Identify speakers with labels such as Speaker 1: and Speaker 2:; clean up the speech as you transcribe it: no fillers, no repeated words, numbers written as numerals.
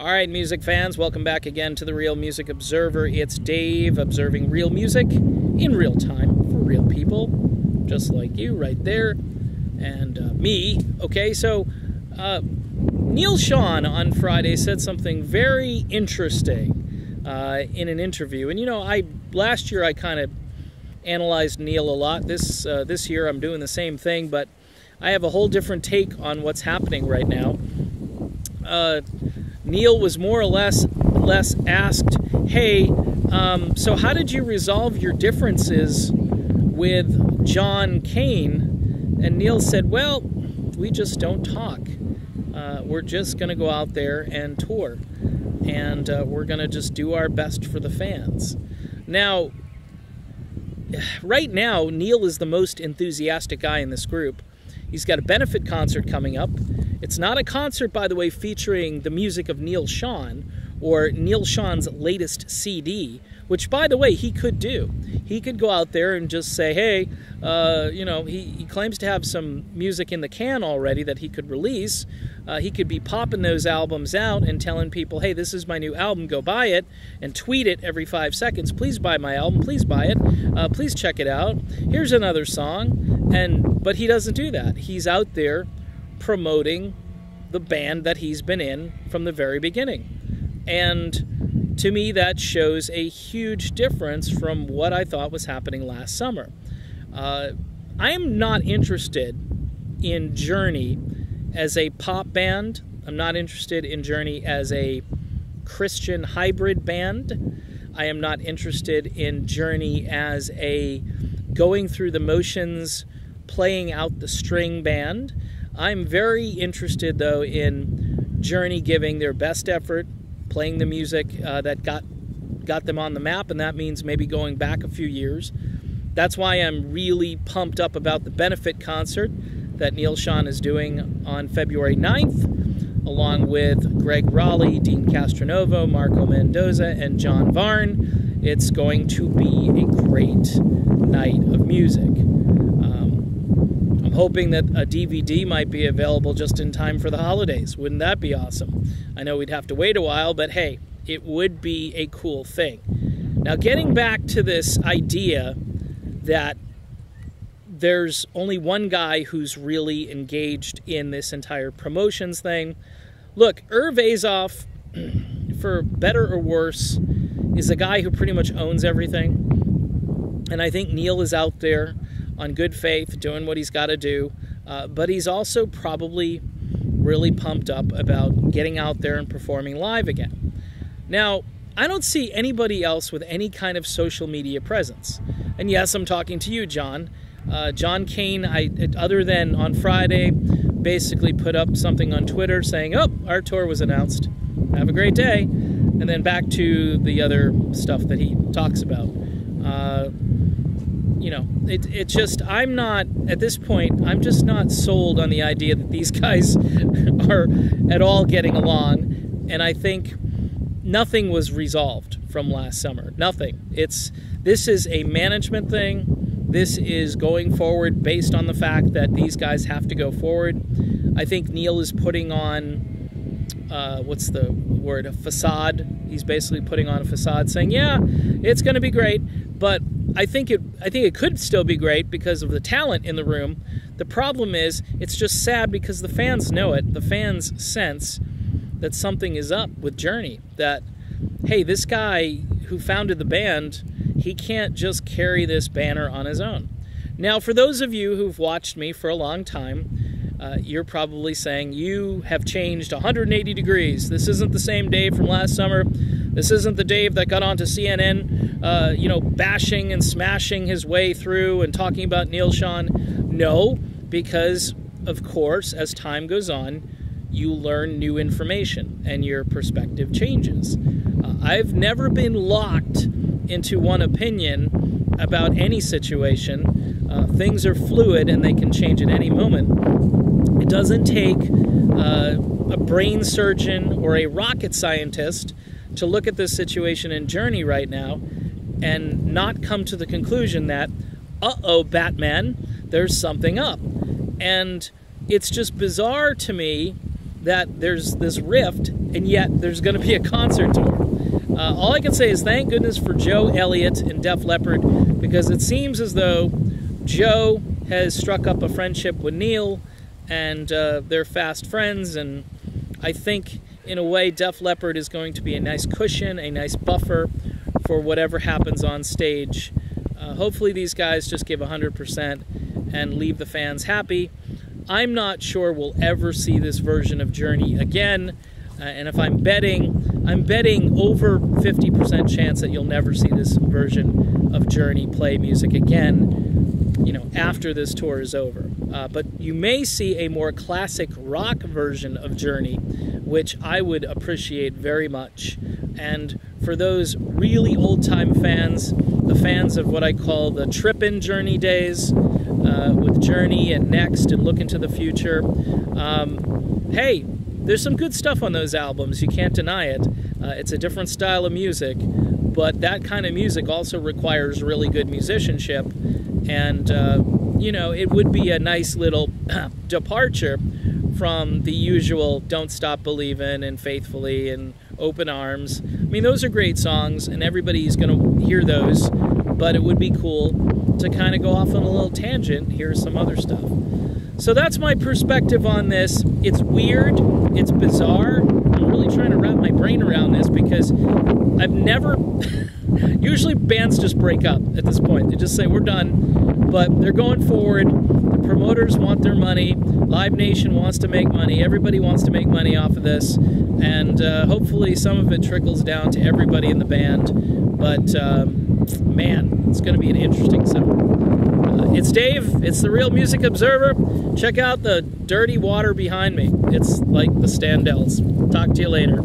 Speaker 1: All right, music fans, welcome back again to the Real Music Observer. It's Dave observing real music in real time for real people, just like you right there, and me. Okay, so Neal Schon on Friday said something very interesting in an interview. And you know, last year I kind of analyzed Neal a lot. This year I'm doing the same thing, but I have a whole different take on what's happening right now. Neal was more or less asked, hey, so how did you resolve your differences with John Cain? And Neal said, well, we just don't talk. We're just going to go out there and tour. And we're going to just do our best for the fans. Now, right now, Neal is the most enthusiastic guy in this group. He's got a benefit concert coming up. It's not a concert, by the way, featuring the music of Neal Schon or Neal Schon's latest CD, which, by the way, he could do. He could go out there and just say, hey, you know, he claims to have some music in the can already that he could release. He could be popping those albums out and telling people, hey, this is my new album, go buy it, and tweet it every 5 seconds. Please buy my album, please buy it, please check it out. Here's another song. But he doesn't do that. He's out there promoting the band that he's been in from the very beginning. And to me, that shows a huge difference from what I thought was happening last summer. I am not interested in Journey as a pop band. I'm not interested in Journey as a Christian hybrid band. I am not interested in Journey as a going through the motions, playing out the string band. I'm very interested, though, in Journey giving their best effort, playing the music that got them on the map, and that means maybe going back a few years. That's why I'm really pumped up about the benefit concert that Neal Schon is doing on February 9th, along with Greg Raleigh, Dean Castronovo, Marco Mendoza, and John Varn. It's going to be a great night of music. I'm hoping that a DVD might be available just in time for the holidays. Wouldn't that be awesome? I know we'd have to wait a while, but hey, it would be a cool thing. Now, getting back to this idea that there's only one guy who's really engaged in this entire promotions thing. Look, Irv Azoff, for better or worse, is a guy who pretty much owns everything. And I think Neal is out there on good faith doing what he's got to do. But he's also probably really pumped up about getting out there and performing live again. Now, I don't see anybody else with any kind of social media presence. And yes, I'm talking to you, John. John Cain, other than on Friday, basically put up something on Twitter saying, oh, our tour was announced. Have a great day. And then back to the other stuff that he talks about. You know, it's just, I'm not, at this point, I'm just not sold on the idea that these guys are at all getting along. And I think nothing was resolved from last summer. Nothing. This is a management thing. This is going forward based on the fact that these guys have to go forward. I think Neal is putting on, what's the word, a facade. He's basically putting on a facade saying, yeah, it's going to be great, but I think it could still be great because of the talent in the room. The problem is, it's just sad because the fans know it. The fans sense that something is up with Journey. That, hey, this guy who founded the band, he can't just carry this banner on his own. Now, for those of you who've watched me for a long time, you're probably saying, you have changed 180 degrees. This isn't the same Dave from last summer. This isn't the Dave that got onto CNN, you know, bashing and smashing his way through and talking about Neal Schon. No, because, of course, as time goes on, you learn new information and your perspective changes. I've never been locked into one opinion about any situation. Things are fluid and they can change at any moment. It doesn't take a brain surgeon or a rocket scientist to look at this situation in Journey right now and not come to the conclusion that, uh-oh, Batman, there's something up. And it's just bizarre to me that there's this rift, and yet there's going to be a concert tour. All I can say is thank goodness for Joe Elliott and Def Leppard, because it seems as though Joe has struck up a friendship with Neil, and they're fast friends, and I think in a way Def Leppard is going to be a nice cushion, a nice buffer for whatever happens on stage. Hopefully these guys just give 100% and leave the fans happy. I'm not sure we'll ever see this version of Journey again, and if I'm betting over 50% chance that you'll never see this version of Journey play music again, you know, after this tour is over. But you may see a more classic rock version of Journey, which I would appreciate very much. And for those really old-time fans, the fans of what I call the Trippin' Journey days, with Journey and Next and Look into the Future, hey, there's some good stuff on those albums, you can't deny it. It's a different style of music, but that kind of music also requires really good musicianship, and you know, it would be a nice little departure from the usual Don't Stop Believin' and Faithfully and Open Arms. I mean, those are great songs, and everybody's going to hear those, but it would be cool to kind of go off on a little tangent, hear some other stuff. So that's my perspective on this. It's weird, it's bizarre. I'm really trying to wrap my brain around this, because I've never... Usually bands just break up at this point. They just say, we're done. But they're going forward. The promoters want their money. Live Nation wants to make money. Everybody wants to make money off of this. And hopefully some of it trickles down to everybody in the band. But, man, it's going to be an interesting summer. It's Dave. It's the Real Music Observer. Check out the dirty water behind me. It's like the Standells. Talk to you later.